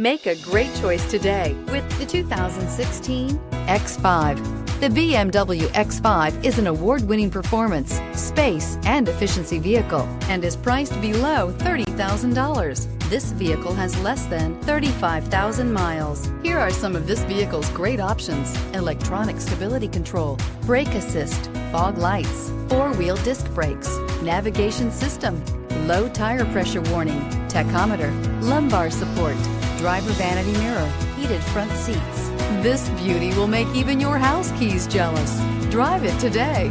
Make a great choice today with the 2016 X5. The BMW X5 is an award-winning performance, space, and efficiency vehicle and is priced below $30,000. This vehicle has less than 35,000 miles. Here are some of this vehicle's great options: electronic stability control, brake assist, fog lights, four-wheel disc brakes, navigation system, low tire pressure warning, tachometer, lumbar support, driver vanity mirror, heated front seats. This beauty will make even your house keys jealous. Drive it today.